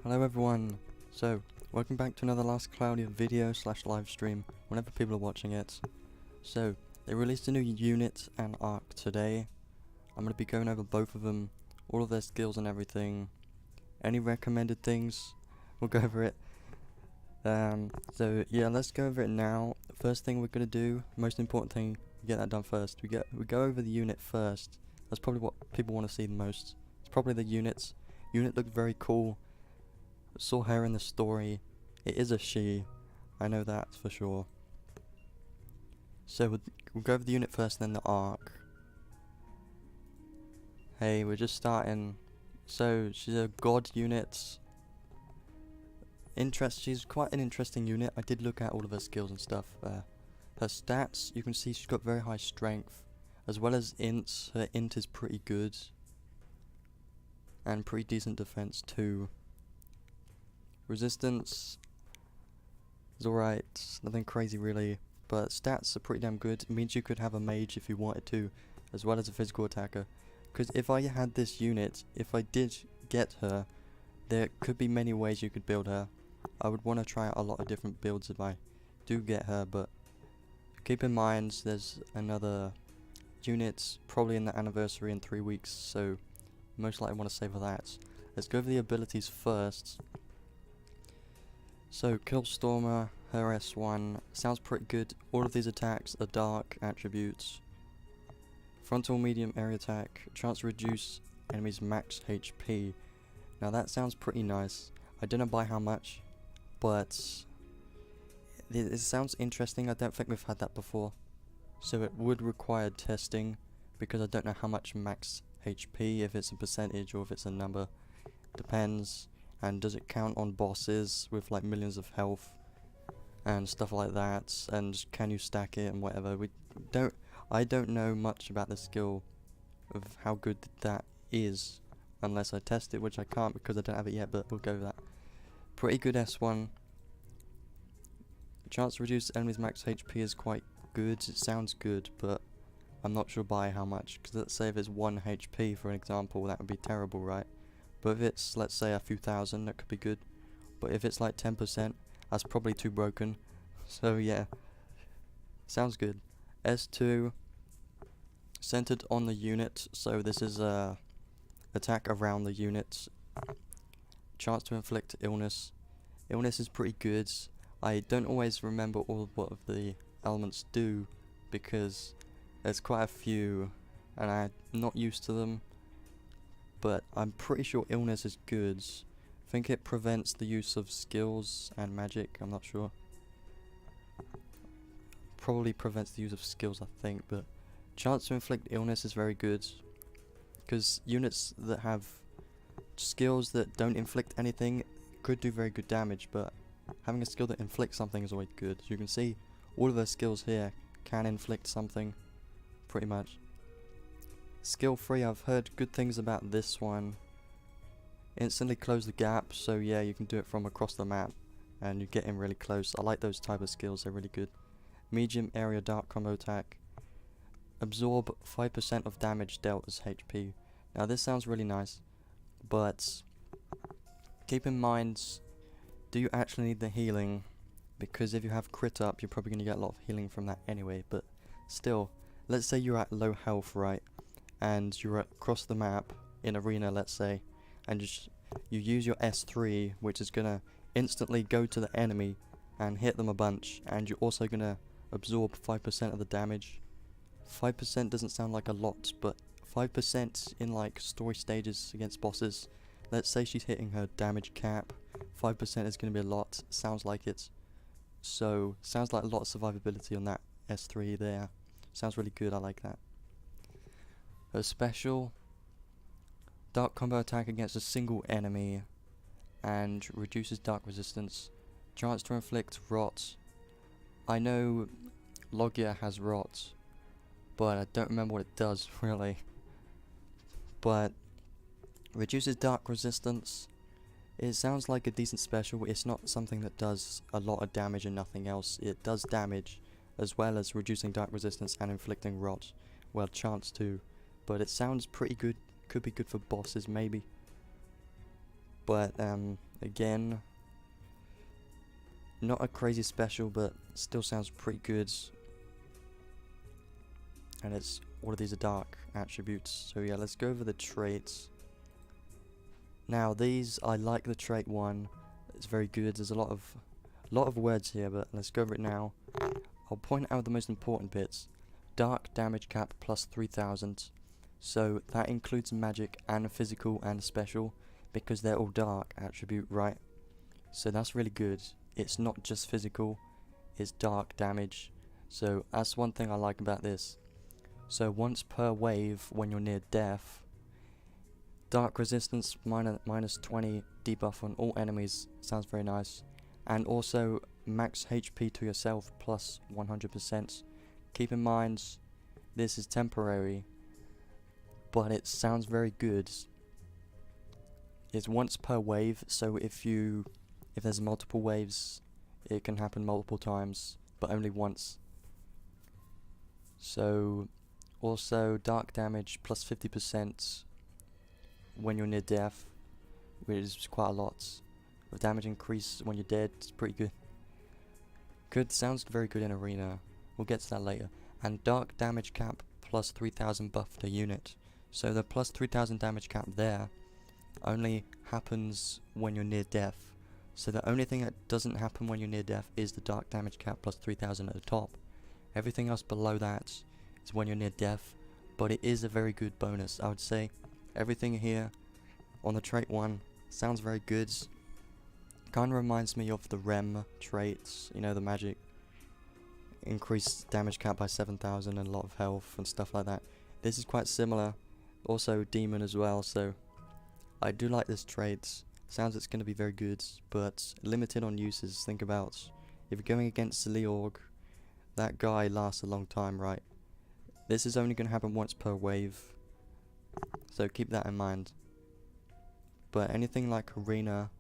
Hello everyone, so welcome back to another Last Cloudia video / live stream whenever people are watching it. So they released a new unit and arc today. I'm going to be going over both of them, all of their skills and everything. Any recommended things, we'll go over it. So yeah, let's go over it now. First thing we're going to do, most important thing, we get that done first. We go over the unit first. That's probably what people want to see the most. It's probably the units. Unit looked very cool. Saw her in the story. It is a she. I know that for sure. So we'll go over the unit first, then the arc. Hey, we're just starting. So she's a god unit. She's quite an interesting unit. I did look at all of her skills and stuff. Her stats, you can see she's got very high strength, as well as int. Her int is pretty good, and pretty decent defense too. Resistance is alright, nothing crazy really, but stats are pretty damn good. It means you could have a mage if you wanted to, as well as a physical attacker. Because if I had this unit, if I did get her, there could be many ways you could build her. I would want to try out a lot of different builds if I do get her, but keep in mind there's another unit probably in the anniversary in 3 weeks, so most likely want to save for that. Let's go over the abilities first. So Killstormer, her S1, sounds pretty good. All of these attacks are dark attributes. Frontal medium area attack, chance to reduce enemies max HP. Now that sounds pretty nice. I don't know by how much, but it sounds interesting. I don't think we've had that before. So it would require testing, because I don't know how much max HP, if it's a percentage or if it's a number. Depends. And does it count on bosses with like millions of health and stuff like that, and can you stack it and whatever. I don't know much about the skill of how good that is unless I test it, which I can't because I don't have it yet, but we'll go with that. Pretty good S1. Chance to reduce enemies max HP is quite good. It sounds good, but I'm not sure by how much, because let's say if it's 1 HP for an example, that would be terrible, right? But if it's, let's say, a few thousand, that could be good. But if it's like 10%, that's probably too broken. So yeah, sounds good. S2, centered on the unit, so this is attack around the unit. Chance to inflict illness. Illness is pretty good. I don't always remember all of what the elements do, because there's quite a few, and I'm not used to them. But I'm pretty sure illness is good. I think it prevents the use of skills and magic, I'm not sure. Probably prevents the use of skills, I think, but chance to inflict illness is very good. Because units that have skills that don't inflict anything could do very good damage, but having a skill that inflicts something is always good. As you can see, all of her skills here can inflict something, pretty much. Skill 3, I've heard good things about this one. Instantly close the gap, so yeah, you can do it from across the map and you get in really close. I like those type of skills, they're really good. Medium area dark combo attack. Absorb 5% of damage dealt as HP. Now this sounds really nice, but keep in mind, do you actually need the healing? Because if you have crit up, you're probably going to get a lot of healing from that anyway, but still, let's say you're at low health, right? And you're across the map in arena, let's say, and you use your S3, which is gonna instantly go to the enemy and hit them a bunch, and you're also gonna absorb 5% of the damage. 5% doesn't sound like a lot, but 5% in like story stages against bosses, let's say she's hitting her damage cap, 5% is gonna be a lot. Sounds like it. So sounds like a lot of survivability on that S3 there. Sounds really good, I like that. Her special, dark combo attack against a single enemy and reduces dark resistance. Chance to inflict rot. I know Logia has rot, but I don't remember what it does really. But reduces dark resistance. It sounds like a decent special. It's not something that does a lot of damage and nothing else. It does damage as well as reducing dark resistance and inflicting rot. Well, chance to. But it sounds pretty good. Could be good for bosses maybe. But Again, not a crazy special, but still sounds pretty good. And it's all of these are dark attributes. So yeah, let's go over the traits. Now these, I like the trait 1. It's very good. There's a lot of words here, but let's go over it now. I'll point out the most important bits. Dark damage cap plus 3000. So that includes magic and physical and special, because they're all dark attribute, right? So that's really good. It's not just physical, it's dark damage. So that's one thing I like about this. So once per wave when you're near death, dark resistance minus 20 debuff on all enemies. Sounds very nice. And also max HP to yourself plus 100%. Keep in mind, this is temporary, but it sounds very good. It's once per wave, so if there's multiple waves, it can happen multiple times, but only once. So also dark damage plus 50% when you're near death, which is quite a lot. With damage increase when you're dead, it's pretty good. Sounds very good in arena. We'll get to that later. And dark damage cap plus 3000 buff to unit. So the plus 3000 damage cap there only happens when you're near death. So the only thing that doesn't happen when you're near death is the dark damage cap plus 3000 at the top. Everything else below that is when you're near death, but it is a very good bonus, I would say. Everything here on the trait 1 sounds very good. Kind of reminds me of the REM traits, you know, the magic. Increased damage cap by 7000 and a lot of health and stuff like that. This is quite similar. Also demon as well, so I do like this trait. Sounds it's going to be very good, but limited on uses. Think about, if you're going against Leorg, that guy lasts a long time, right? This is only going to happen once per wave, so keep that in mind. But anything like arena,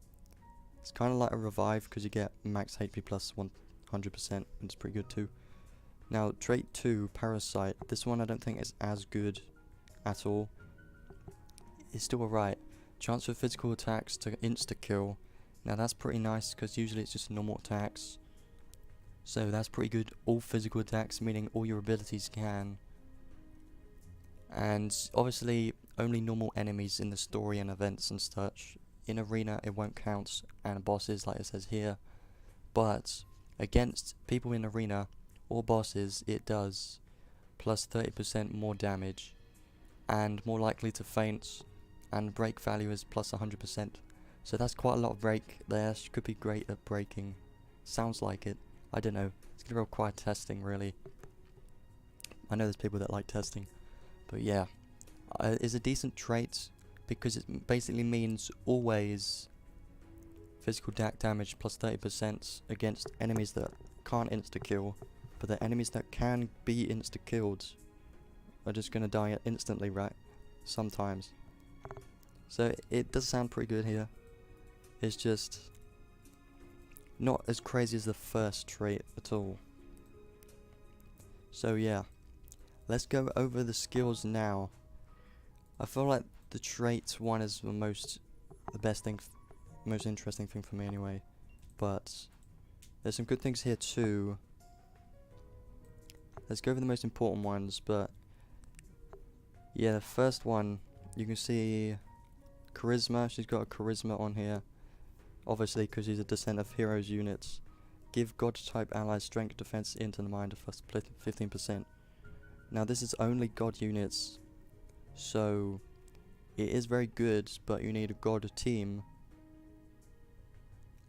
it's kind of like a revive because you get max HP plus 100%, and it's pretty good too. Now trait 2, parasite. This one I don't think is as good at all. It's still alright. Chance for physical attacks to insta-kill. Now that's pretty nice because usually it's just normal attacks. So that's pretty good. All physical attacks, meaning all your abilities can. And obviously only normal enemies in the story and events and such. In arena it won't count, and bosses like it says here. But against people in arena or bosses it does. Plus 30% more damage. And more likely to faint. And break value is plus 100%. So that's quite a lot of break there. She could be great at breaking. Sounds like it. I don't know. It's going to require testing, really. I know there's people that like testing. But yeah. It's a decent trait because it basically means always physical damage plus 30% against enemies that can't insta-kill. But the enemies that can be insta-killed are just going to die instantly, right? Sometimes. So it does sound pretty good here. It's just not as crazy as the first trait at all. So yeah, let's go over the skills now. I feel like the trait 1 is the best thing, most interesting thing for me anyway. But there's some good things here too. Let's go over the most important ones. But yeah, the first one, you can see charisma. She's got a charisma on here, obviously because she's a Descent of Heroes units. Give god type allies strength, defense, into the mind for 15%. Now this is only god units, so it is very good, but you need a god team,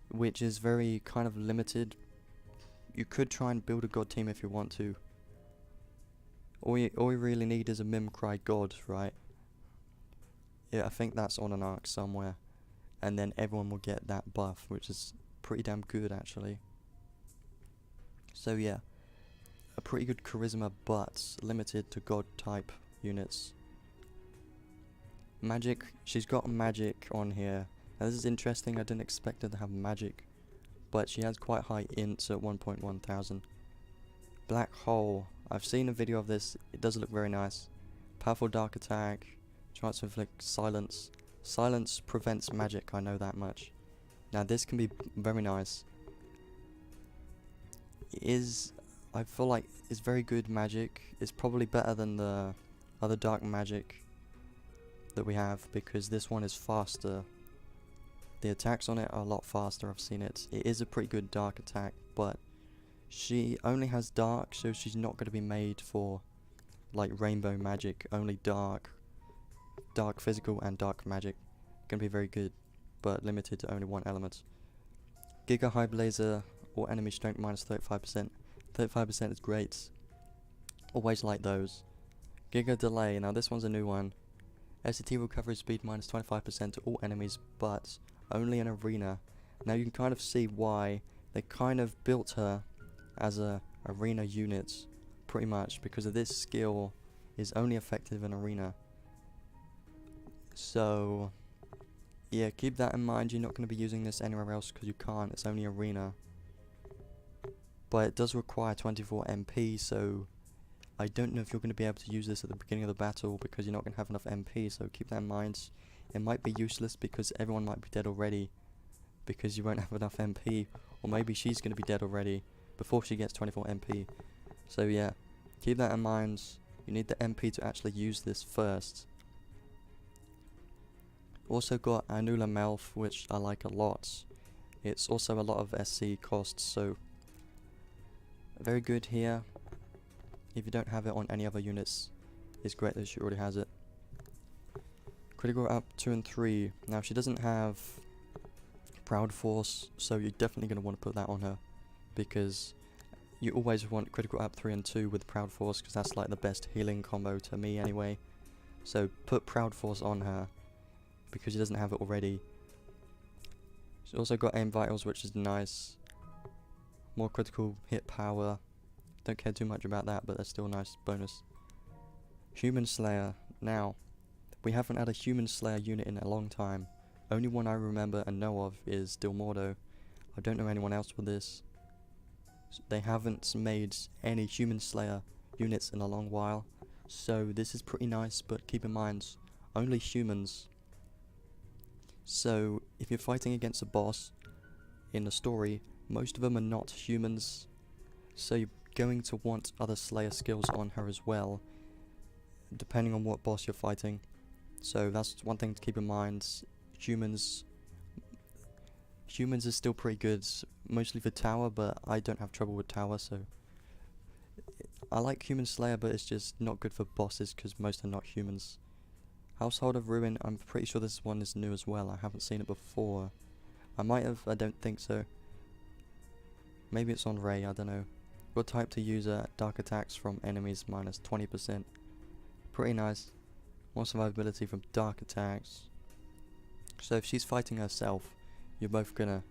which is very kind of limited. You could try and build a god team if you want to. All you really need is a Mimcry god, right? Yeah, I think that's on an arc somewhere. And then everyone will get that buff, which is pretty damn good actually. So yeah, a pretty good charisma, but limited to god type units. Magic, she's got magic on here. Now this is interesting, I didn't expect her to have magic, but she has quite high ints at 1.1000. Black hole, I've seen a video of this, it does look very nice. Powerful dark attack, chance to inflict silence. Silence prevents magic, I know that much. Now this can be very nice. I feel like it's very good magic. It's probably better than the other dark magic that we have, because this one is faster. The attacks on it are a lot faster. I've seen it. It is a pretty good dark attack, but she only has dark, so she's not going to be made for like rainbow magic. Only dark physical and dark magic can be very good, but limited to only one element. Giga High Blazer or enemy strength minus 35%. 35% is great. Always like those. Giga Delay. Now this one's a new one. SCT recovery speed minus 25% to all enemies, but only in arena. Now you can kind of see why they kind of built her as a arena unit, pretty much, because of this skill is only effective in arena. So yeah, keep that in mind. You're not going to be using this anywhere else because you can't. It's only arena. But it does require 24 MP, so I don't know if you're going to be able to use this at the beginning of the battle because you're not going to have enough MP, so keep that in mind. It might be useless because everyone might be dead already because you won't have enough MP, or maybe she's going to be dead already before she gets 24 MP. So yeah, keep that in mind. You need the MP to actually use this first. Also got Anula Melf, which I like a lot. It's also a lot of SC costs, so very good here. If you don't have it on any other units, it's great that she already has it. Critical up 2 and 3. Now she doesn't have Proud Force, so you're definitely going to want to put that on her, because you always want critical up 3 and 2 with Proud Force, because that's like the best healing combo to me anyway. So put Proud Force on her because she doesn't have it already. She's also got Aim Vitals, which is nice. More critical hit power. Don't care too much about that, but that's still a nice bonus. Human Slayer. Now, we haven't had a Human Slayer unit in a long time. Only one I remember and know of is Dilmordo. I don't know anyone else with this. They haven't made any Human Slayer units in a long while, so this is pretty nice, but keep in mind, only humans. So, if you're fighting against a boss in the story, most of them are not humans, so you're going to want other Slayer skills on her as well, depending on what boss you're fighting. So that's one thing to keep in mind. Humans is still pretty good, mostly for tower, but I don't have trouble with tower, so I like Human Slayer, but it's just not good for bosses because most are not humans. Household of Ruin, I'm pretty sure this one is new as well. I haven't seen it before. I might have, I don't think so. Maybe it's on Ray, I don't know. What type to use dark attacks from enemies minus 20%. Pretty nice. More survivability from dark attacks. So if she's fighting herself, you're both gonna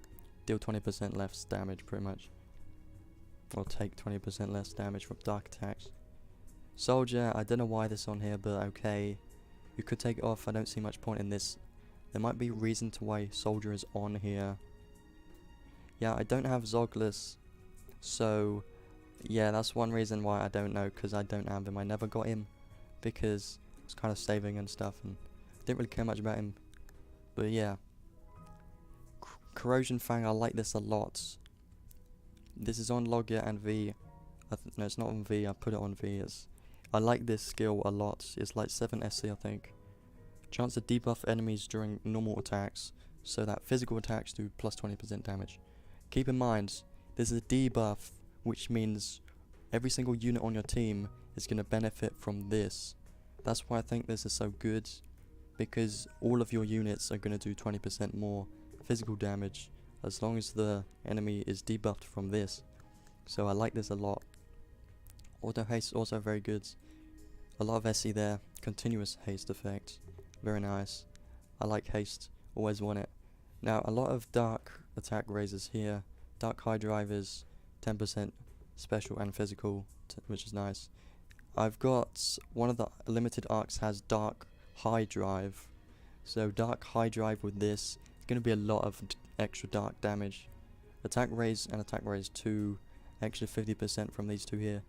deal 20% less damage pretty much. Or take 20% less damage from dark attacks. Soldier, I don't know why this is on here, but okay. You could take it off, I don't see much point in this. There might be a reason to why Soldier is on here. Yeah, I don't have Zoglis, so yeah, that's one reason why I don't know, because I don't have him. I never got him because I was kind of saving and stuff and didn't really care much about him. But yeah, Corrosion Fang, I like this a lot. This is on Logia and V. No, it's not on V, I put it on V. I like this skill a lot. It's like 7 SC, I think. Chance to debuff enemies during normal attacks, so that physical attacks do plus 20% damage. Keep in mind, this is a debuff, which means every single unit on your team is going to benefit from this. That's why I think this is so good, because all of your units are going to do 20% more physical damage as long as the enemy is debuffed from this. So I like this a lot. Auto haste also very good. A lot of SC there. Continuous haste effect. Very nice. I like haste. Always want it. Now a lot of dark attack raises here. Dark high drive is 10% special and physical, which is nice. I've got one of the limited arcs has dark high drive. So dark high drive with this is going to be a lot of extra dark damage. Attack raise and attack raise 2, extra 50% from these two here.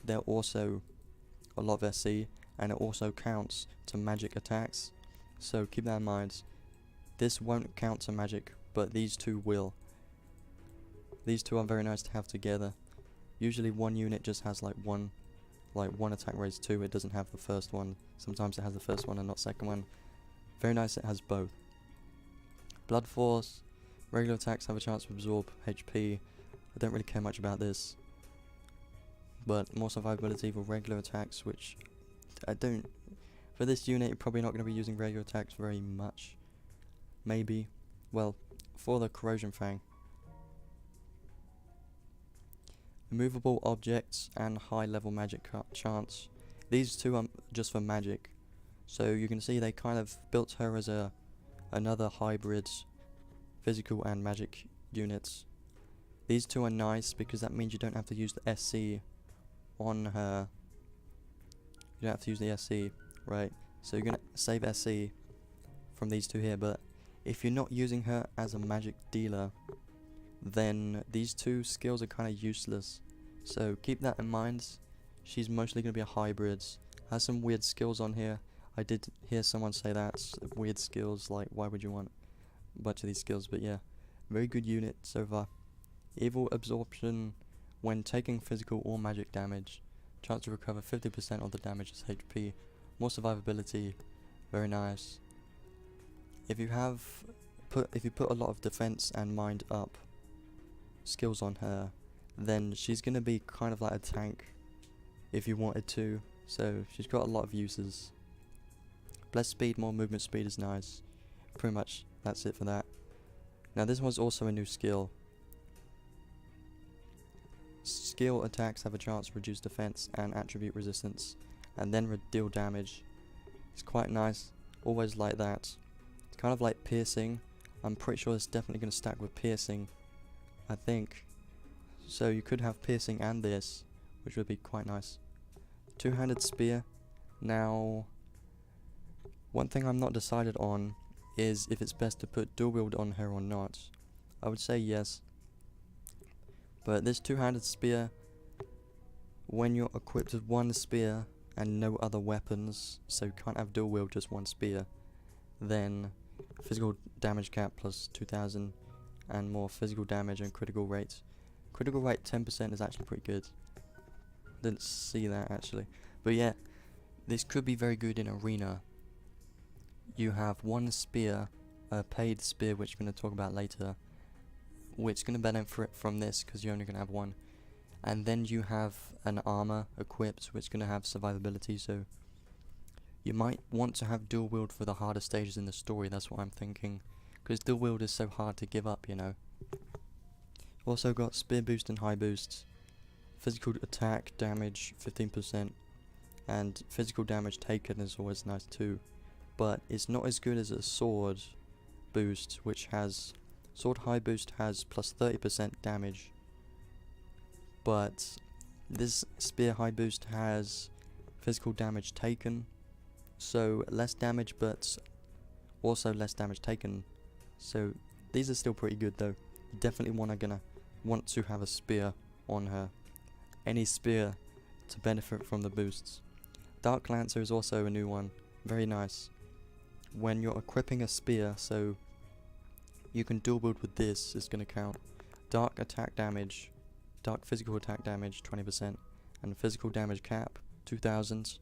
They're also a lot of SC, and it also counts to magic attacks, so keep that in mind. This won't count to magic but these two will. These two are very nice to have together. Usually one unit just has like one attack raise 2, it doesn't have the first one. Sometimes it has the first one and not second one. Very nice it has both. Blood Force, regular attacks have a chance to absorb HP. I don't really care much about this. But more survivability for regular attacks, which I don't... For this unit, you're probably not going to be using regular attacks very much. Maybe. Well, for the Corrosion Fang. Immovable objects and high level magic chance. These two are just for magic. So you can see they kind of built her as another hybrid physical and magic units. These two are nice because that means you don't have to use the SC on her. You don't have to use the SC, right? So you're gonna save SC from these two here, but if you're not using her as a magic dealer, then these two skills are kind of useless. So keep that in mind. She's mostly going to be a hybrid. Has some weird skills on here. I did hear someone say that. Weird skills, like why would you want a bunch of these skills? But yeah, very good unit so far. Evil Absorption. When taking physical or magic damage, chance to recover 50% of the damage as HP. More survivability. Very nice. If you put a lot of defense and mind up skills on her, then she's gonna be kind of like a tank if you wanted to. So she's got a lot of uses. Blessed Speed, more movement speed is nice. Pretty much that's it for that. Now this one's also a new skill. Skill attacks have a chance to reduce defense and attribute resistance, and then deal damage. It's quite nice. Always like that. It's kind of like piercing. I'm pretty sure it's definitely going to stack with piercing, I think. So you could have piercing and this, which would be quite nice. Two-handed spear. Now, one thing I'm not decided on is if it's best to put dual wield on her or not. I would say yes. But this two-handed spear, when you're equipped with one spear and no other weapons, so you can't have dual wield, just one spear, then physical damage cap plus 2000 and more physical damage and critical rate. Critical rate 10% is actually pretty good. Didn't see that actually. But yeah, this could be very good in arena. You have one spear, a paid spear, which we're going to talk about later, which is going to benefit from this because you're only going to have one. And then you have an armor equipped, which is going to have survivability, so you might want to have dual wield for the harder stages in the story. That's what I'm thinking, because dual wield is so hard to give up, you know. Also got spear boost and high boost, physical attack damage 15%, and physical damage taken is always nice too, but it's not as good as a sword boost, which has sword high boost has plus 30% damage, but this spear high boost has physical damage taken, so less damage but also less damage taken. So these are still pretty good though. You definitely want to have a spear on her. Any spear to benefit from the boosts. Dark Lancer is also a new one. Very nice. When you're equipping a spear, so you can dual wield with this, it's going to count. Dark attack damage, dark physical attack damage 20%, and physical damage cap 2000,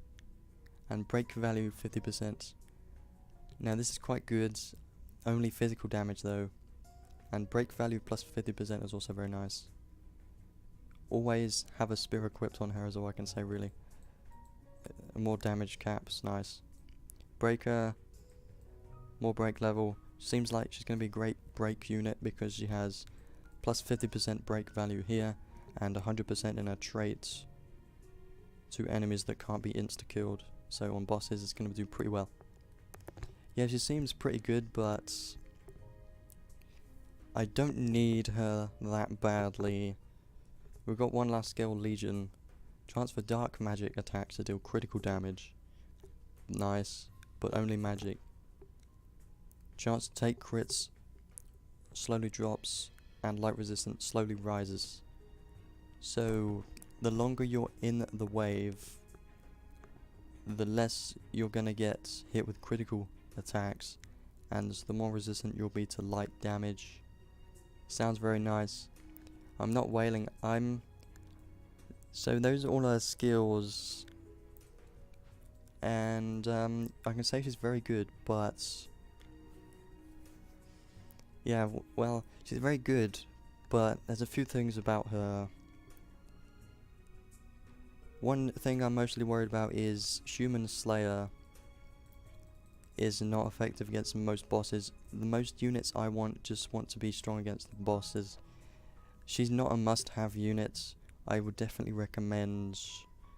and break value 50%. Now this is quite good, only physical damage though, and break value plus 50% is also very nice. Always have a spear equipped on her is all I can say really. More damage caps, nice. Breaker, more break level. Seems like she's going to be a great break unit because she has plus 50% break value here and 100% in her traits to enemies that can't be insta-killed. So on bosses it's going to do pretty well. Yeah, she seems pretty good, but I don't need her that badly. We've got one last skill, Legion. Chance for dark magic attacks to deal critical damage. Nice, but only magic. Chance to take crits slowly drops, and light resistance slowly rises. So the longer you're in the wave, the less you're gonna get hit with critical attacks, and the more resistant you'll be to light damage Sounds very nice. I'm not wailing. So those are all her skills. And I can say she's very good, but yeah, well, she's very good, but there's a few things about her. One thing I'm mostly worried about is Human Slayer is not effective against most bosses. The most units I want just want to be strong against the bosses. She's not a must-have unit. I would definitely recommend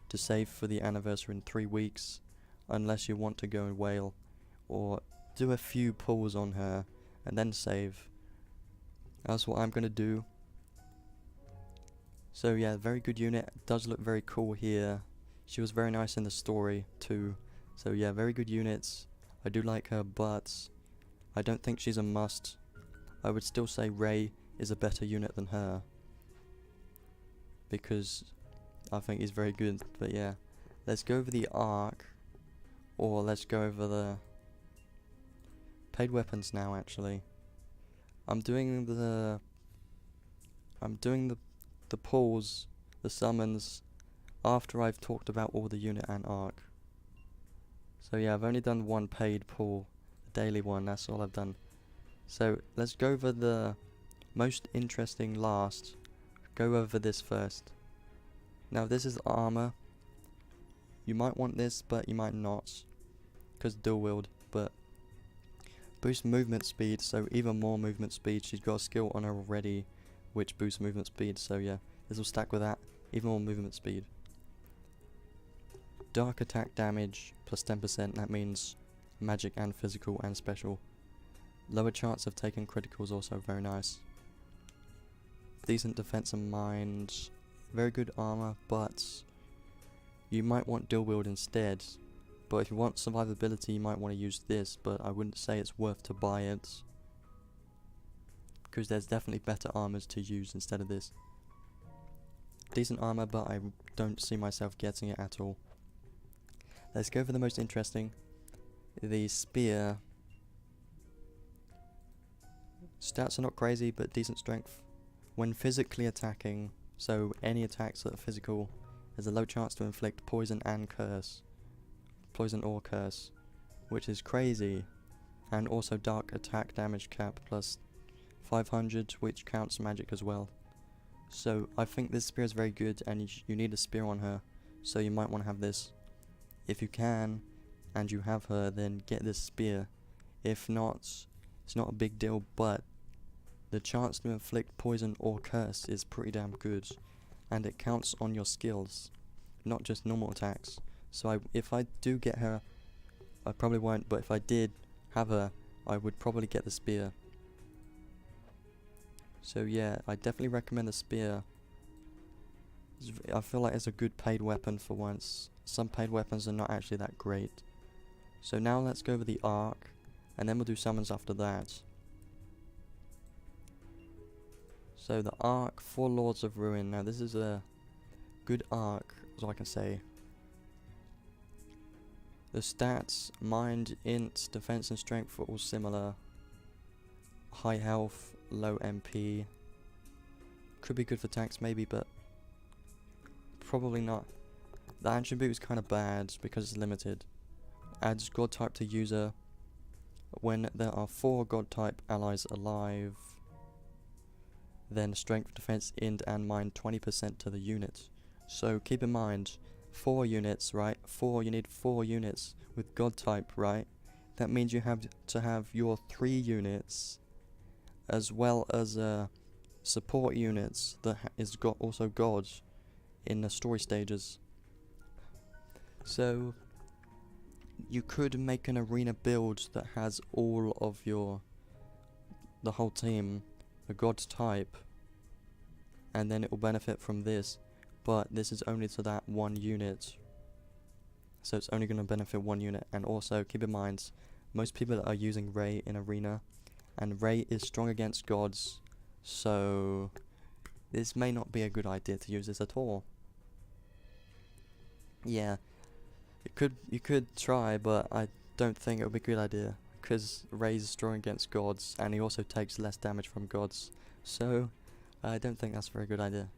to save for the anniversary in 3 weeks, unless you want to go and whale, or do a few pulls on her and then save. That's what I'm gonna do. So yeah, very good unit. Does look very cool here. She was very nice in the story too. So yeah, very good units. I do like her, but I don't think she's a must. I would still say Ray is a better unit than her, because I think he's very good. But yeah, let's go over the arc, or let's go over the paid weapons now. Actually, I'm doing the pulls, the summons, after I've talked about all the unit and arc. So yeah, I've only done one paid pull, the daily one. That's all I've done. So let's go over the most interesting last. Go over this first. Now this is armor. You might want this, but you might not, because dual wield. But boost movement speed, so even more movement speed. She's got a skill on her already which boosts movement speed, so yeah, this will stack with that. Even more movement speed. Dark attack damage plus 10%, that means magic and physical and special. Lower chance of taking criticals, also very nice. Decent defense and mind. Very good armor, but you might want dual wield instead. But if you want survivability, you might want to use this, but I wouldn't say it's worth to buy it, because there's definitely better armors to use instead of this. Decent armor, but I don't see myself getting it at all. Let's go for the most interesting. The spear. Stats are not crazy, but decent strength. When physically attacking, so any attacks that are physical, there's a low chance to inflict poison and curse. Poison or curse, which is crazy. And also dark attack damage cap plus 500, which counts magic as well. So I think this spear is very good, and you need a spear on her, so you might want to have this. If you can, and you have her, then get this spear. If not, it's not a big deal, but the chance to inflict poison or curse is pretty damn good, and it counts on your skills, not just normal attacks. So if I do get her, I probably won't, but if I did have her, I would probably get the spear. So yeah, I definitely recommend the spear. I feel like it's a good paid weapon for once. Some paid weapons are not actually that great. So now let's go over the arc, and then we'll do summons after that. So the arc for Lords of Ruin. Now this is a good arc, as I can say. The stats, mind, int, defense and strength are all similar. High health, low MP. Could be good for tanks maybe, but probably not. The attribute is kind of bad because it's limited. Adds god type to user when there are 4 god type allies alive. Then strength, defense, int and mind 20% to the unit. So keep in mind, 4 units, right? You need 4 units with god type, right? That means you have to have your 3 units as well as support units that is got also god in the story stages. So you could make an arena build that has all of the whole team a god type, and then it will benefit from this, but this is only to that 1 unit, so it's only going to benefit 1 unit. And also keep in mind, most people are using Ray in arena, and Ray is strong against gods, so this may not be a good idea to use this at all. Yeah, you could try, but I don't think it would be a good idea, because Ray's strong against gods, and he also takes less damage from gods. So, I don't think that's a very good idea.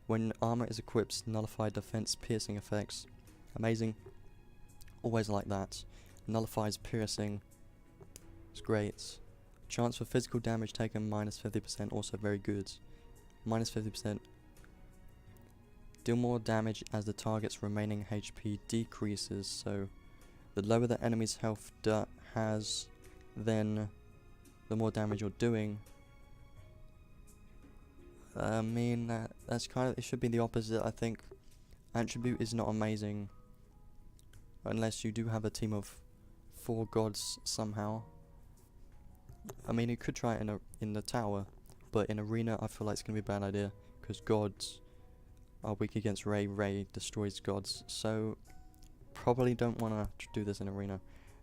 When armor is equipped, nullify defense piercing effects. Amazing. Always like that. Nullifies piercing. It's great. Chance for physical damage taken minus 50%, also very good. Minus 50%. Deal more damage as the target's remaining HP decreases, so the lower the enemy's health has, then the more damage you're doing. I mean, that's kind of, it should be the opposite, I think. Attribute is not amazing, unless you do have a team of 4 gods somehow. I mean, you could try it in the tower, but in arena I feel like it's gonna be a bad idea, because gods are weak against Ray. Ray destroys gods, so probably don't want to do this in arena.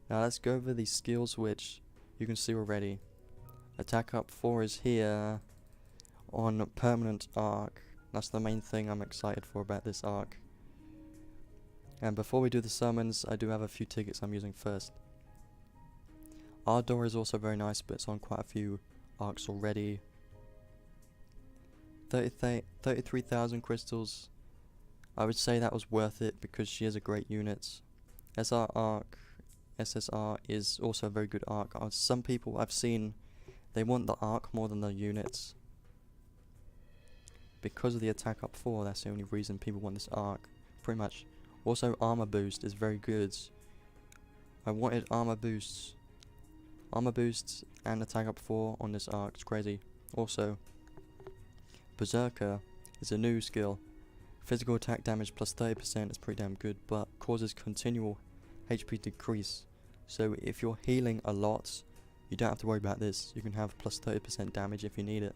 Now let's go over these skills, which you can see already. Attack up 4 is here on permanent arc. That's the main thing I'm excited for about this arc. And before we do the summons, I do have a few tickets I'm using first. Ardor is also very nice, but it's on quite a few arcs already. 33,000 crystals. I would say that was worth it because she is a great unit. SR arc, SSR is also a very good arc. Some people I've seen, they want the arc more than the units. Because of the attack up 4, that's the only reason people want this arc, pretty much. Also, armor boost is very good. I wanted armor boosts. Armor boosts and attack up 4 on this arc, it's crazy. Also, Berserker is a new skill. Physical attack damage plus 30% is pretty damn good, but causes continual HP decrease. So if you're healing a lot, you don't have to worry about this. You can have plus 30% damage if you need it.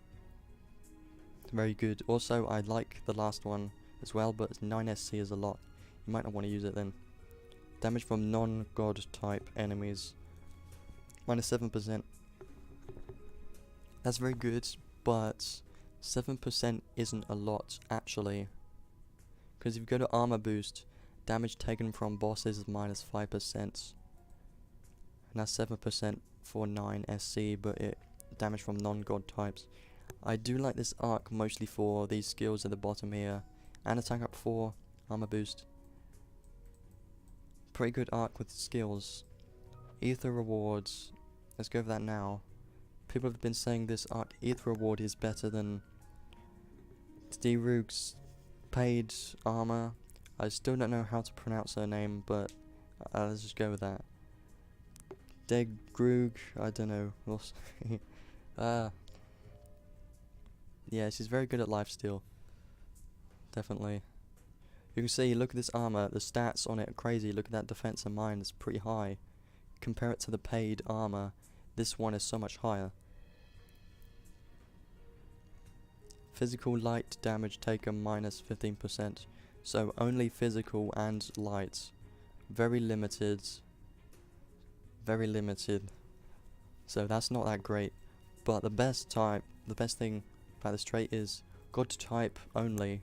Very good. Also, I like the last one as well, but 9 SC is a lot. You might not want to use it then. Damage from non-god type enemies. Minus 7%. That's very good, but 7% isn't a lot, actually. Because if you go to armor boost, damage taken from bosses is minus 5%. And that's 7% for 9 SC, but damage from non-god types. I do like this arc mostly for these skills at the bottom here. And attack up 4, armor boost. Pretty good arc with skills. Ether rewards. Let's go over that now. People have been saying this arc Ether reward is better than Degrogue's paid armor. I still don't know how to pronounce her name, but let's just go with that. Degrogue, I don't know. We'll see. Yeah, she's very good at lifesteal. Definitely. You can see, look at this armor, the stats on it are crazy. Look at that defense and mine, it's pretty high. Compare it to the paid armor, this one is so much higher. Physical light damage taken minus 15%. So only physical and light. Very limited. Very limited. So that's not that great. But the best thing about this trait is god type only.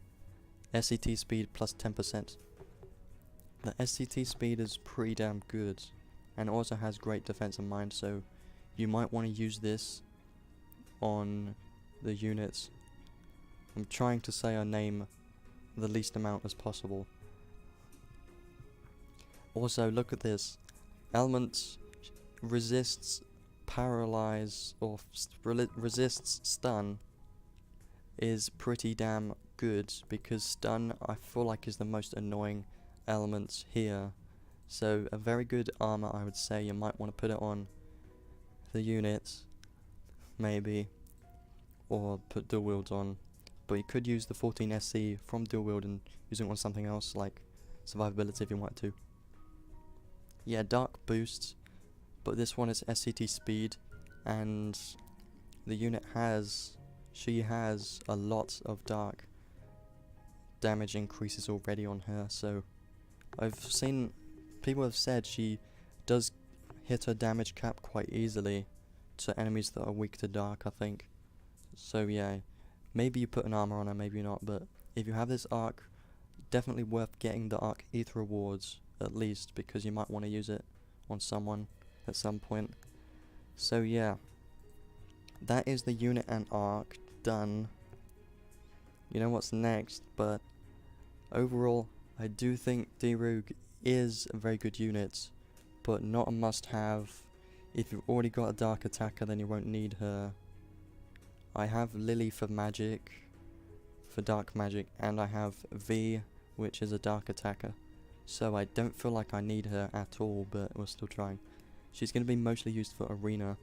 SCT speed plus 10%. The SCT speed is pretty damn good. And also has great defense in mind, so you might want to use this on the units. I'm trying to say her name the least amount as possible. Also, look at this. Element resists paralyze or resists stun is pretty damn good, because stun I feel like is the most annoying element here. So a very good armor, I would say. You might want to put it on the units, maybe, or put dual wields on. But you could use the 14 SC from dual wield and use it on something else like survivability if you want to. Yeah, dark boosts, but this one is SCT speed, and the unit she has a lot of dark damage increases already on her. So I've seen people have said she does hit her damage cap quite easily to enemies that are weak to dark, I think. So yeah, maybe you put an armor on her, maybe not, but if you have this arc, definitely worth getting the arc ether rewards at least, because you might want to use it on someone at some point. So yeah, that is the unit and arc. done. You know what's next, but overall, I do think Degrogue is a very good unit, but not a must-have. If you've already got a dark attacker, then you won't need her. I have Lily for magic, for dark magic, and I have V, which is a dark attacker. So I don't feel like I need her at all, but we're still trying. She's going to be mostly used for arena.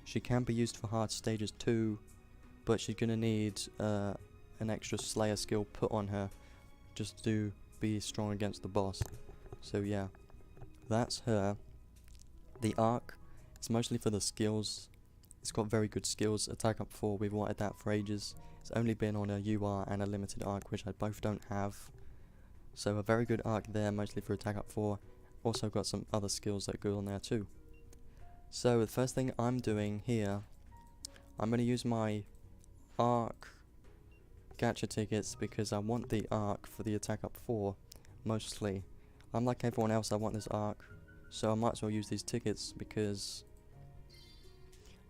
She can be used for hard stages too, but she's going to need an extra Slayer skill put on her just to be strong against the boss. So yeah, that's her. The arc, it's mostly for the skills. It's got very good skills. Attack up 4, we've wanted that for ages. It's only been on a UR and a limited arc, which I both don't have. So a very good arc there, mostly for attack up 4. Also got some other skills that go on there too. So the first thing I'm doing here, I'm going to use my arc gacha tickets because I want the arc for the attack up 4, mostly. Unlike everyone else, I want this arc, so I might as well use these tickets because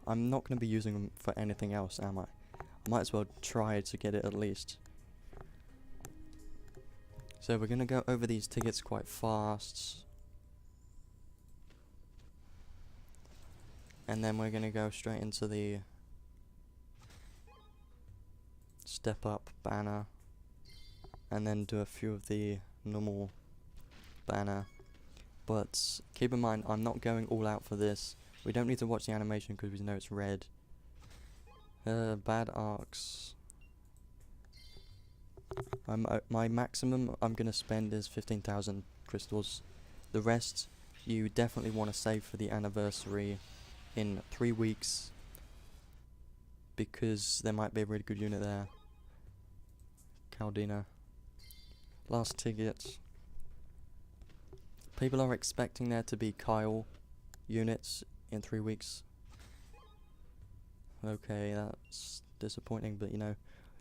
I'm not going to be using them for anything else, am I? I might as well try to get it at least. So we're going to go over these tickets quite fast. And then we're going to go straight into the step up banner. And then do a few of the normal banner. But keep in mind, I'm not going all out for this. We don't need to watch the animation because we know it's red. Bad arcs. My maximum I'm going to spend is 15,000 crystals. The rest you definitely want to save for the anniversary in 3 weeks, because there might be a really good unit there. Caldina. Last ticket. People are expecting there to be Kyle units in 3 weeks. Okay, that's disappointing, but you know,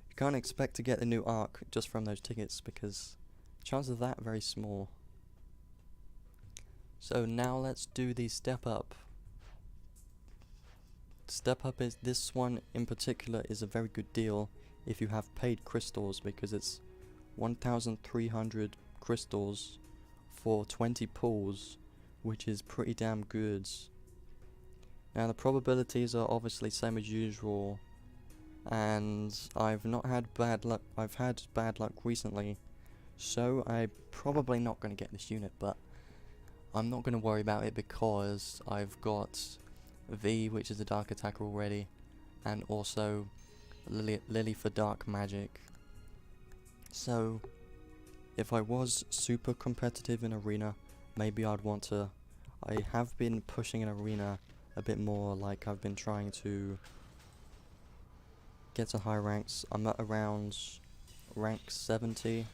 you can't expect to get the new arc just from those tickets because chances of that are very small. So now let's do the step up. Step up is, this one in particular is a very good deal if you have paid crystals, because it's 1,300 crystals for 20 pulls, which is pretty damn good. Now the probabilities are obviously same as usual, and I've not had bad luck. I've had bad luck recently, so I'm probably not going to get this unit, but I'm not going to worry about it because I've got V, which is a dark attacker already, and also Lily for dark magic. So if I was super competitive in arena, maybe I'd want to. I have been pushing in arena a bit more, like I've been trying to get to high ranks. I'm at around rank 70.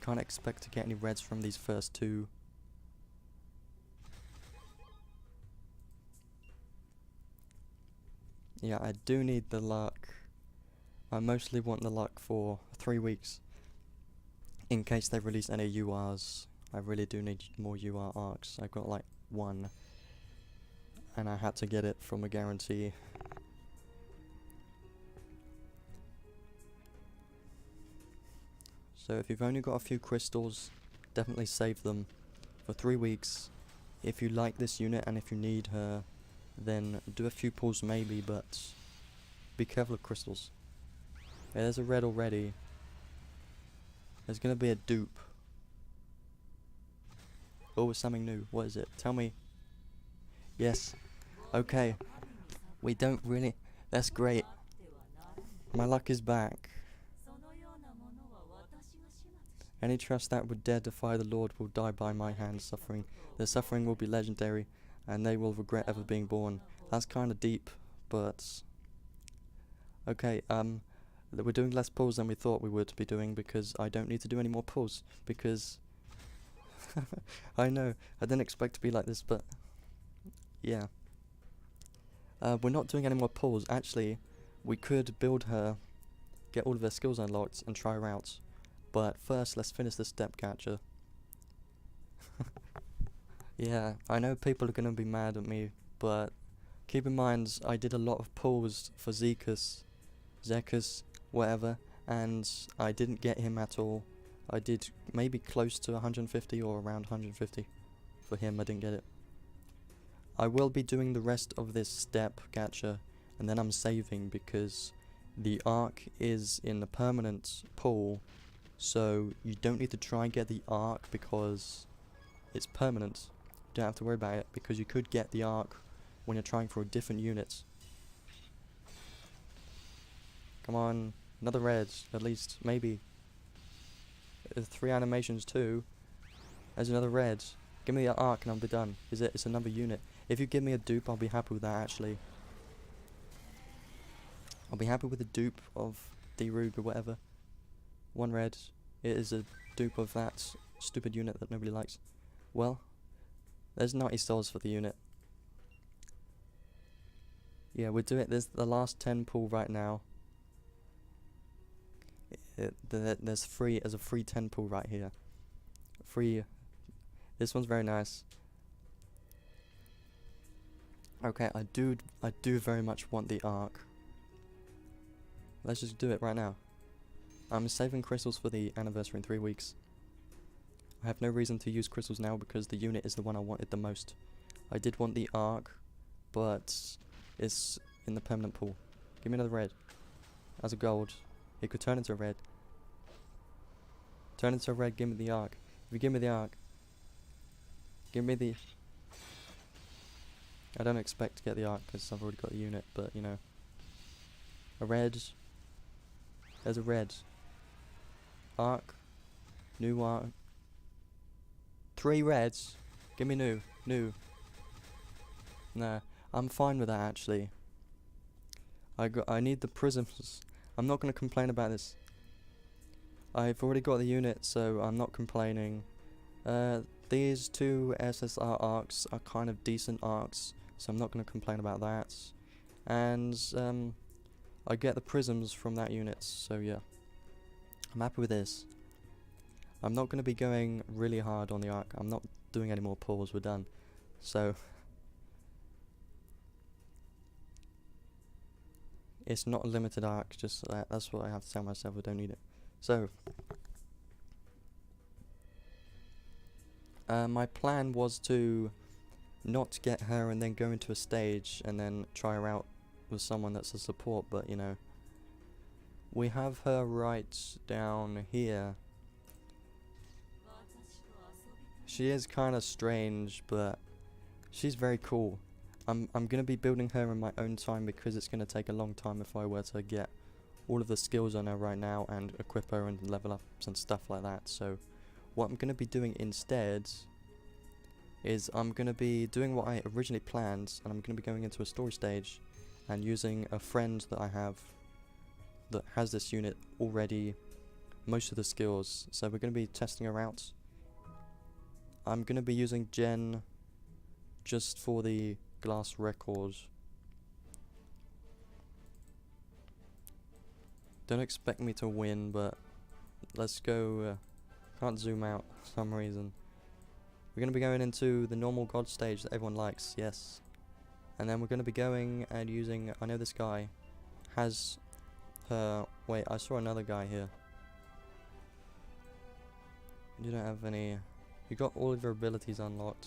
Can't expect to get any reds from these first two. Yeah, I do need the luck. I mostly want the luck for 3 weeks. In case they release any URs, I really do need more UR arcs. I've got like 1. And I had to get it from a guarantee. So if you've only got a few crystals, definitely save them for 3 weeks. If you like this unit and if you need her, then do a few pulls maybe, but be careful of crystals. Yeah, there's a red already. There's gonna be a dupe. Oh, it's something new. What is it? Tell me. Yes. Okay. We don't really... That's great. My luck is back. Any trust that would dare defy the Lord will die by my hand, suffering. Their suffering will be legendary, and they will regret ever being born. That's kind of deep, but... Okay, we're doing less pulls than we thought we would be doing, because I don't need to do any more pulls, because... I know, I didn't expect to be like this, but... Yeah. We're not doing any more pulls. Actually, we could build her, get all of her skills unlocked, and try her out. But first, let's finish the step catcher. Yeah, I know people are gonna be mad at me, but Keep in mind, I did a lot of pulls for Zekus, whatever, and I didn't get him at all. I did maybe close to 150 or around 150 for him. I didn't get it. I will be doing the rest of this step gacha, and then I'm saving because the arc is in the permanent pull, so you don't need to try and get the arc because it's permanent. You don't have to worry about it because you could get the arc when you're trying for a different unit. Come on, another red, at least, maybe. 3 animations too. There's another red. Give me the arc and I'll be done. It's another unit. If you give me a dupe, I'll be happy with that actually. I'll be happy with a dupe of Degrogue or whatever. 1 red. It is a dupe of that stupid unit that nobody likes. Well, there's 90 souls for the unit. Yeah, we'll do it. There's the last 10 pull right now. There's a free 10 pull right here. Free. This one's very nice. Okay, I do very much want the arc. Let's just do it right now. I'm saving crystals for the anniversary in 3 weeks. I have no reason to use crystals now because the unit is the one I wanted the most. I did want the arc, but it's in the permanent pool. Give me another red. As a gold. It could turn into a red. Turn into a red, give me the arc. If you give me the arc, give me the... I don't expect to get the arc because I've already got the unit, but you know. A red. There's a red. Arc. New arc. 3 reds. Give me new. Nah, I'm fine with that actually. I need the prisms. I'm not gonna complain about this. I've already got the unit, so I'm not complaining. These 2 SSR arcs are kind of decent arcs, so I'm not gonna complain about that. And I get the prisms from that unit, so yeah. I'm happy with this. I'm not gonna be going really hard on the arc. I'm not doing any more pulls, we're done. So it's not a limited arc, just that's what I have to tell myself, I don't need it. So my plan was to not get her and then go into a stage and then try her out with someone that's a support, but you know, we have her right down here. She is kind of strange, but she's very cool. I'm gonna be building her in my own time because it's gonna take a long time if I were to get all of the skills on her right now and equip her and level ups and stuff like that. So what I'm gonna be doing instead is I'm gonna be doing what I originally planned, and I'm gonna be going into a story stage and using a friend that I have that has this unit already, most of the skills. So we're gonna be testing her out. I'm gonna be using Jen just for the glass record. Don't expect me to win, but let's go. Can't zoom out for some reason. We're going to be going into the normal god stage that everyone likes, yes. And then we're going to be going and using, I know this guy has her, wait, I saw another guy here. You don't have any, you got all of your abilities unlocked.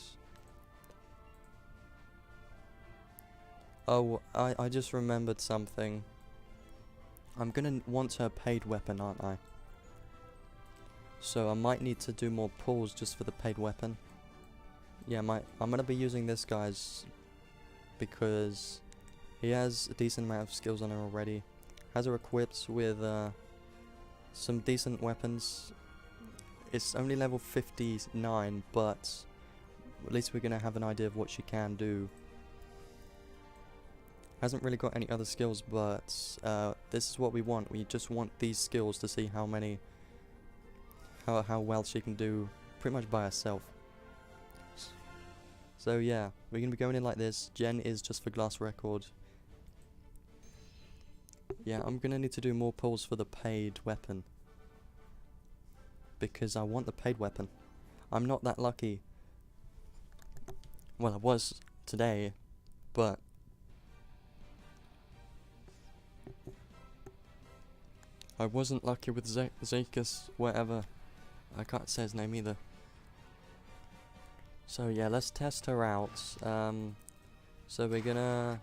Oh, I just remembered something. I'm gonna want her paid weapon, aren't I? So I might need to do more pulls just for the paid weapon. Yeah, I'm gonna be using this guy's because he has a decent amount of skills on her already. Has her equipped with some decent weapons. It's only level 59, but at least we're gonna have an idea of what she can do. Hasn't really got any other skills, but this is what we want. We just want these skills to see how well she can do pretty much by herself. So yeah, we're gonna be going in like this. Jen is just for glass record. Yeah, I'm gonna need to do more pulls for the paid weapon because I want the paid weapon. I'm not that lucky. Well, I was today, but I wasn't lucky with Zakis, whatever. I can't say his name either. So yeah, let's test her out. So we're gonna...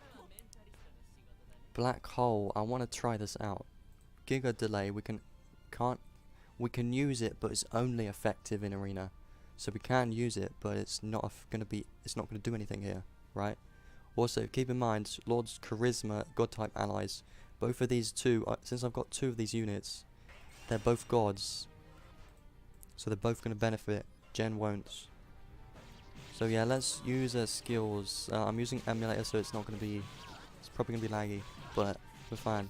Black Hole, I want to try this out. Giga Delay, we can use it, but it's only effective in Arena. So we can use it, but it's not gonna do anything here, right? Also, keep in mind, Lord's Charisma, God-type allies. Both of these two, since I've got 2 of these units, they're both gods. So they're both gonna benefit. Jen won't. So yeah, let's use her skills. I'm using Emulator, so it's probably gonna be laggy, but we're fine.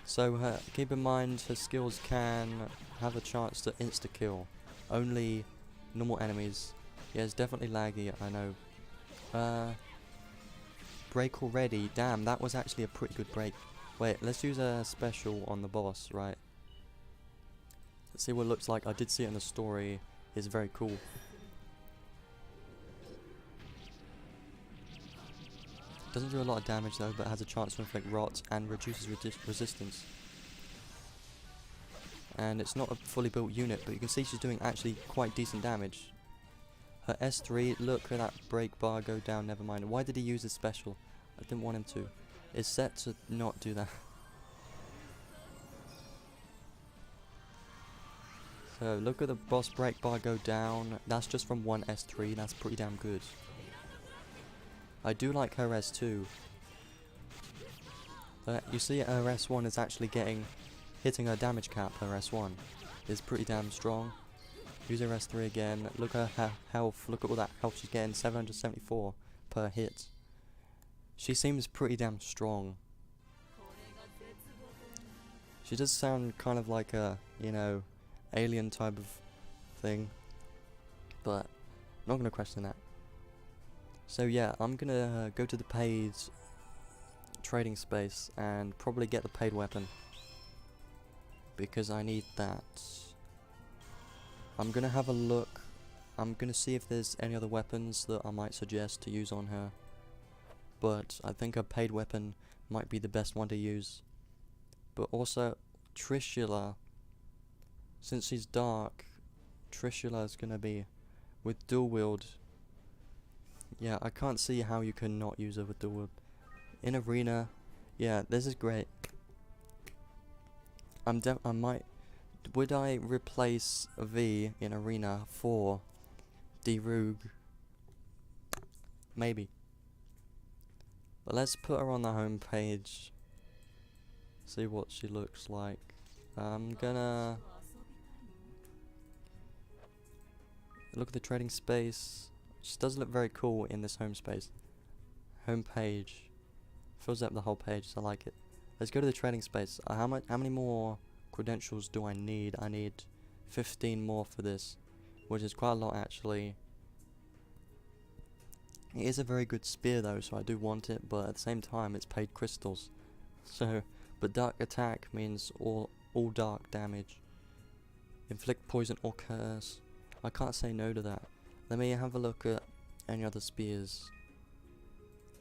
So keep in mind, her skills can have a chance to insta-kill. Only normal enemies. Yeah, it's definitely laggy, I know. Break already. Damn, that was actually a pretty good break. Wait, let's use a special on the boss, right? Let's see what it looks like. I did see it in the story. It's very cool. Doesn't do a lot of damage though, but has a chance to inflict rot and reduces resistance. And it's not a fully built unit, but you can see she's doing actually quite decent damage. Her S3, look at that break bar go down, never mind. Why did he use his special? I didn't want him to. It's set to not do that. So look at the boss break bar go down. That's just from one S3, that's pretty damn good. I do like her S2. You see her S1 is actually hitting her damage cap. Her S1 is pretty damn strong. Use her S3 again. Look at her health. Look at all that health she's getting. 774 per hit. She seems pretty damn strong. She does sound kind of like a, you know, alien type of thing. But I'm not going to question that. So yeah, I'm going to go to the paid trading space and probably get the paid weapon. Because I need that. I'm going to have a look. I'm going to see if there's any other weapons that I might suggest to use on her. But I think a paid weapon might be the best one to use. But also, Trishula. Since she's dark, Trishula is going to be with dual wield. Yeah, I can't see how you can not use her with dual wield. In Arena, yeah, this is great. Would I replace V in Arena for Degrogue? Maybe. But let's put her on the home page. See what she looks like. I'm gonna look at the trading space. She does look very cool in this home space. Home page fills up the whole page, so I like it. Let's go to the trading space. How many more credentials do I need? I need 15 more for this, which is quite a lot actually. It is a very good spear though, so I do want it, but at the same time it's paid crystals. So, but dark attack means all dark damage. Inflict poison or curse. I can't say no to that. Let me have a look at any other spears.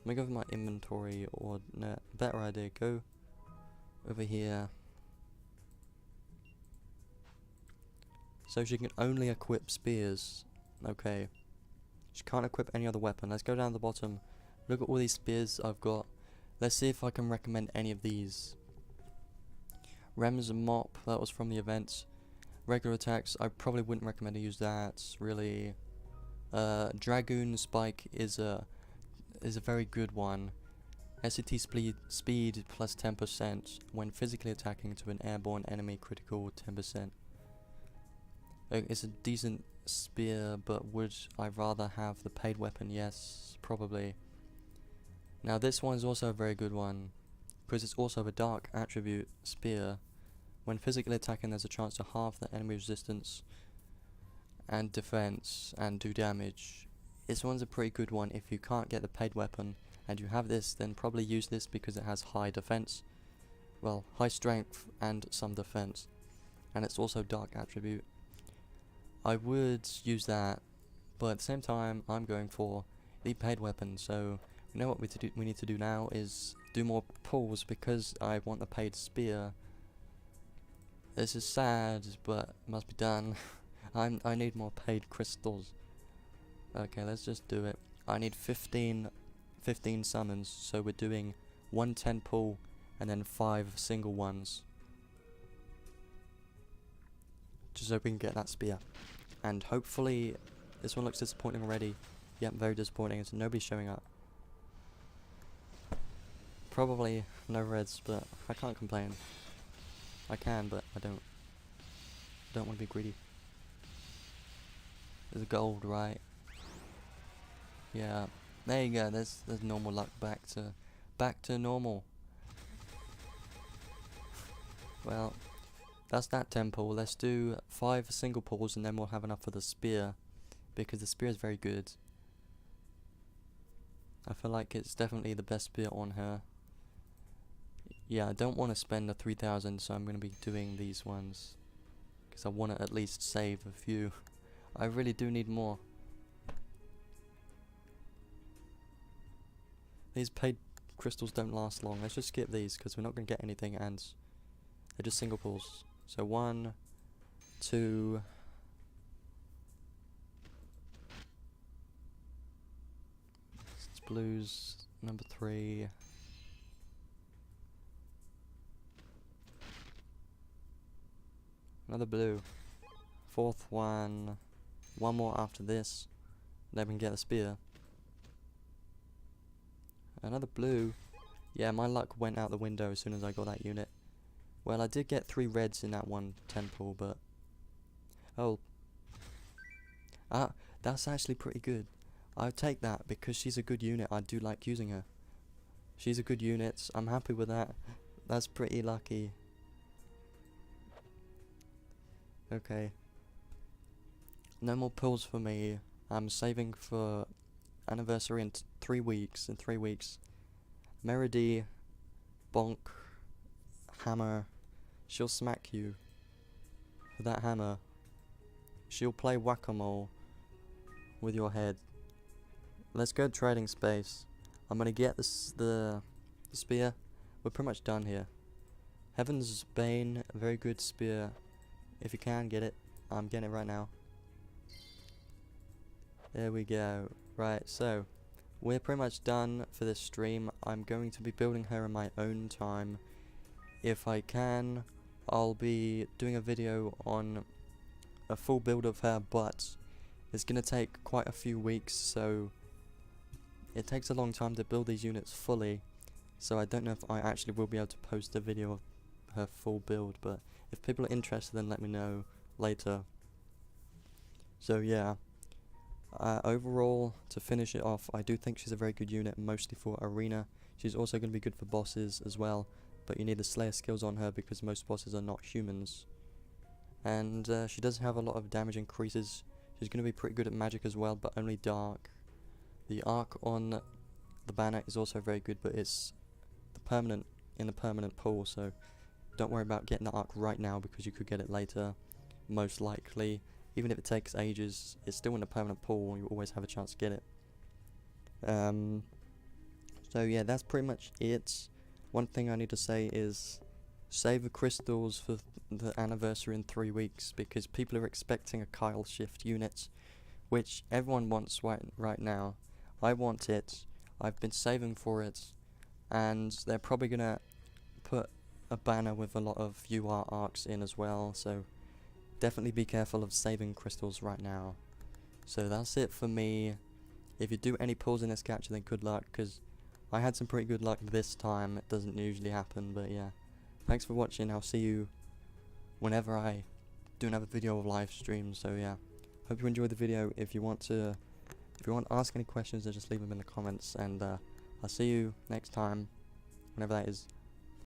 Let me go over my inventory, or no, better idea, go over here. So she can only equip spears. Okay. She can't equip any other weapon. Let's go down to the bottom. Look at all these spears I've got. Let's see if I can recommend any of these. Rem's Mop, that was from the event. Regular attacks, I probably wouldn't recommend to use that, really. Dragoon Spike is a very good one. SCT speed plus 10% when physically attacking to an airborne enemy, critical 10%. It's a decent spear, but would I rather have the paid weapon? Yes, probably. Now this one is also a very good one, because it's also a dark attribute spear. When physically attacking, there's a chance to halve the enemy resistance and defense and do damage. This one's a pretty good one. If you can't get the paid weapon and you have this, then probably use this because it has high defense, well, high strength and some defense, and it's also dark attribute. I would use that, but at the same time I'm going for the paid weapon. So you know what we need to do now is do more pulls because I want the paid spear. This is sad, but must be done. I need more paid crystals. Okay, let's just do it. I need 15 summons, so we're doing 1 10 pull and then 5 single ones. Just so we can get that spear. And hopefully, this one looks disappointing already. Yep, very disappointing, so nobody's showing up. Probably no reds, but I can't complain. I can, but I don't want to be greedy. There's gold, right? Yeah, there you go. There's normal luck back to normal. Well, that's that 10 pull. Let's do 5 single pulls and then we'll have enough for the spear, because the spear is very good. I feel like it's definitely the best spear on her. Yeah, I don't want to spend the 3,000, so I'm going to be doing these ones, because I want to at least save a few. I really do need more. These paid crystals don't last long. Let's just skip these, because we're not going to get anything, and they're just single pulls. So 1, 2... It's blues, number 3... Another blue. 4th one. 1 more after this. Then we can get the spear. Another blue. Yeah, my luck went out the window as soon as I got that unit. Well, I did get 3 reds in that one 10 pull, but... Oh. Ah, that's actually pretty good. I'll take that, because she's a good unit. I do like using her. She's a good unit. I'm happy with that. That's pretty lucky. Okay. No more pulls for me. I'm saving for anniversary in 3 weeks. In 3 weeks. Meredy, bonk, hammer. She'll smack you with that hammer. She'll play whack-a-mole with your head. Let's go trading space. I'm gonna get the spear. We're pretty much done here. Heaven's Bane, a very good spear. If you can get it, I'm getting it right now. There we go. Right, so we're pretty much done for this stream. I'm going to be building her in my own time. If I can, I'll be doing a video on a full build of her, but it's going to take quite a few weeks, so it takes a long time to build these units fully. So I don't know if I actually will be able to post a video of her full build, but if people are interested, then let me know later. So yeah, overall, to finish it off, I do think she's a very good unit, mostly for arena. She's also going to be good for bosses as well, but you need the Slayer skills on her because most bosses are not humans. And she does have a lot of damage increases. She's going to be pretty good at magic as well, but only dark. The arc on the banner is also very good, but it's in the permanent pool, so don't worry about getting the arc right now because you could get it later, most likely. Even if it takes ages, it's still in the permanent pool and you always have a chance to get it. So yeah, that's pretty much it. One thing I need to say is save the crystals for the anniversary in 3 weeks, because people are expecting a Kyle Shift unit, which everyone wants right now. I want it. I've been saving for it, and they're probably gonna put a banner with a lot of UR arcs in as well, so definitely be careful of saving crystals right now. So that's it for me. If you do any pulls in this gacha, then good luck, because I had some pretty good luck this time. It doesn't usually happen, but yeah. Thanks for watching. I'll see you whenever I do another video of live stream. So yeah, hope you enjoyed the video. If you want to ask any questions, then just leave them in the comments, and I'll see you next time, whenever that is.